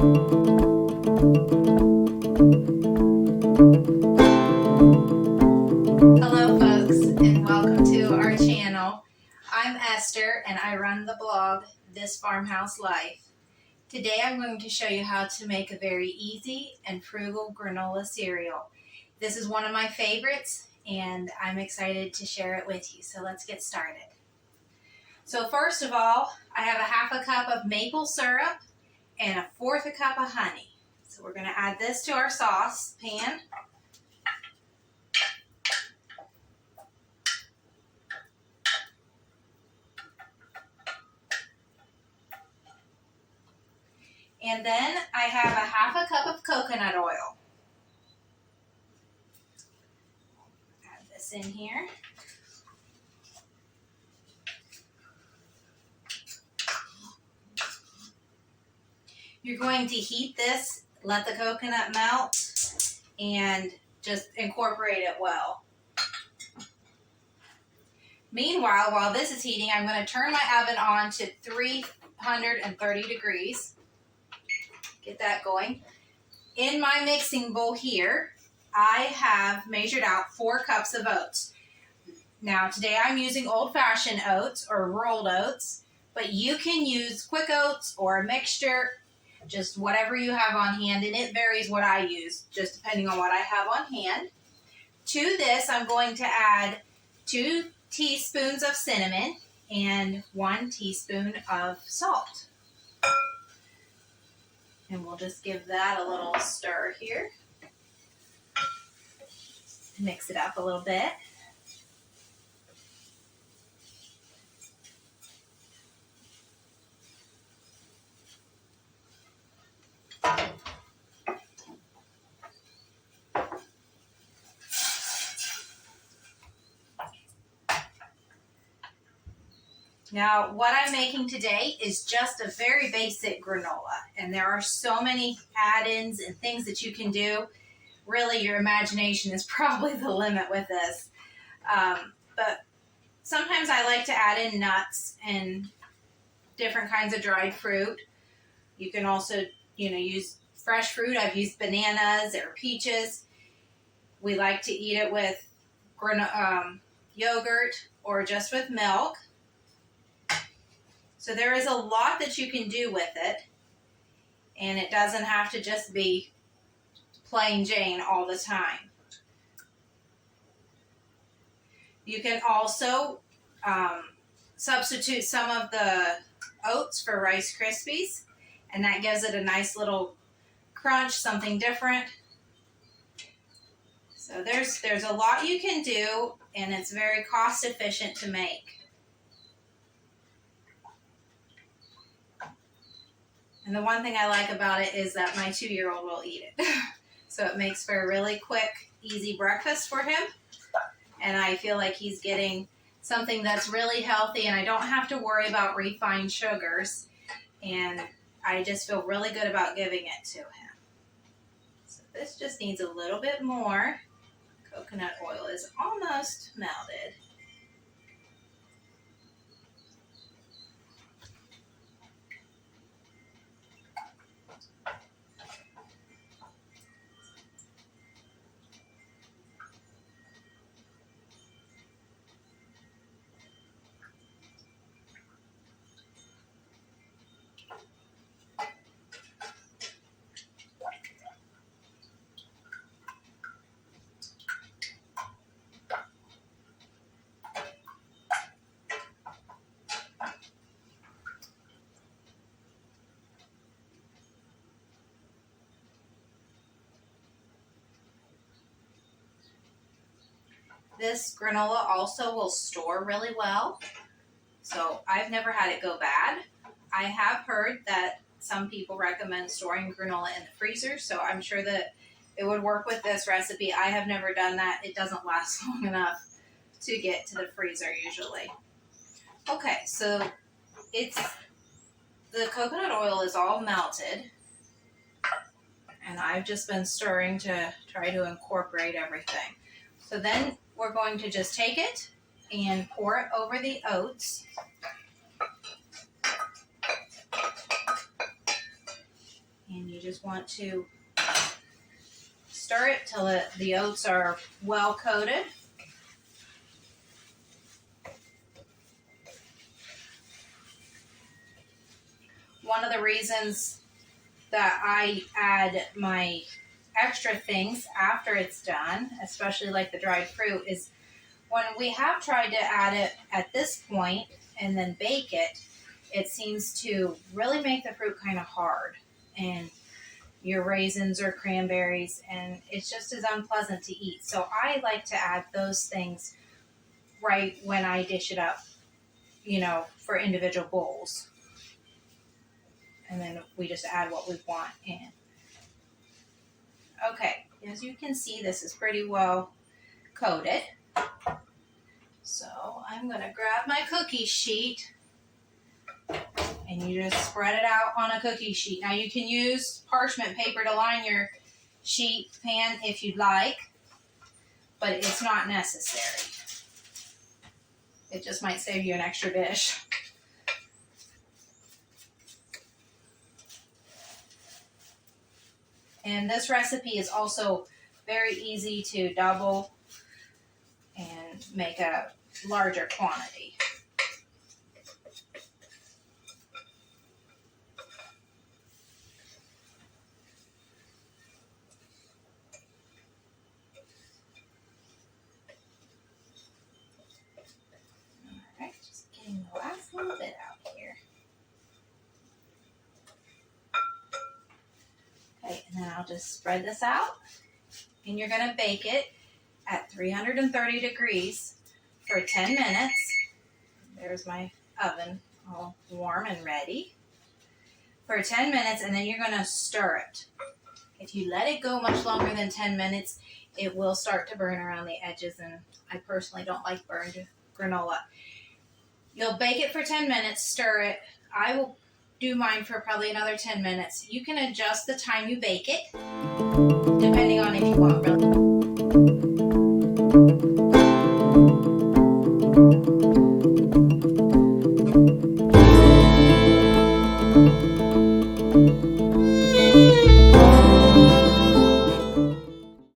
Hello folks, and welcome to our channel. I'm Esther and I run the blog This Farmhouse Life. Today I'm going to show you how to make a very easy and frugal granola cereal. This is one of my favorites and I'm excited to share it with you. So let's get started. So first of all, I have a half a cup of maple syrup and a fourth a cup of honey. So we're going to add this to our sauce pan. And then I have a half a cup of coconut oil. Add this in here. You're going to heat this, let the coconut melt, and just incorporate it well. Meanwhile, while this is heating, I'm going to turn my oven on to 330 degrees. Get that going. In my mixing bowl here, I have measured out 4 cups of oats. Now today I'm using old-fashioned oats or rolled oats, but you can use quick oats or a mixture, just whatever you have on hand, and it varies what I use, just depending on what I have on hand. To this, I'm going to add 2 teaspoons of cinnamon and 1 teaspoon of salt. And we'll just give that a little stir here. Mix it up a little bit. Now, what I'm making today is just a very basic granola, and there are so many add-ins and things that you can do. Really, your imagination is probably the limit with this. But sometimes I like to add in nuts and different kinds of dried fruit. You can also, use fresh fruit. I've used bananas or peaches. We like to eat it with yogurt or just with milk. So there is a lot that you can do with it, and it doesn't have to just be plain Jane all the time. You can also substitute some of the oats for Rice Krispies, and that gives it a nice little crunch, something different. So there's a lot you can do, and it's very cost efficient to make. And the one thing I like about it is that my 2-year-old will eat it. So it makes for a really quick, easy breakfast for him. And I feel like he's getting something that's really healthy, and I don't have to worry about refined sugars. And I just feel really good about giving it to him. So this just needs a little bit more. Coconut oil is almost melted. This granola also will store really well, so I've never had it go bad. I have heard that some people recommend storing granola in the freezer, so I'm sure that it would work with this recipe. I have never done that. It doesn't last long enough to get to the freezer usually. Okay, so the coconut oil is all melted, and I've just been stirring to try to incorporate everything. So then we're going to just take it and pour it over the oats. And you just want to stir it till the oats are well coated. One of the reasons that I add my extra things after it's done, especially like the dried fruit, is when we have tried to add it at this point and then bake it, it seems to really make the fruit kind of hard, and your raisins or cranberries, and it's just as unpleasant to eat. So I like to add those things right when I dish it up, you know, for individual bowls. And then we just add what we want in. Okay, as you can see, this is pretty well coated. So I'm gonna grab my cookie sheet, and you just spread it out on a cookie sheet. Now you can use parchment paper to line your sheet pan if you'd like, but it's not necessary. It just might save you an extra dish. And this recipe is also very easy to double and make a larger quantity. Alright, just getting the last little bit out here. Okay, and then I'll just spread this out, and you're going to bake it at 330 degrees for 10 minutes. There's my oven all warm and ready. For 10 minutes, and then you're going to stir it. If you let it go much longer than 10 minutes, it will start to burn around the edges, and I personally don't like burned granola. You'll bake it for 10 minutes, stir it. I will do mine for probably another 10 minutes. You can adjust the time you bake it, depending on if you want really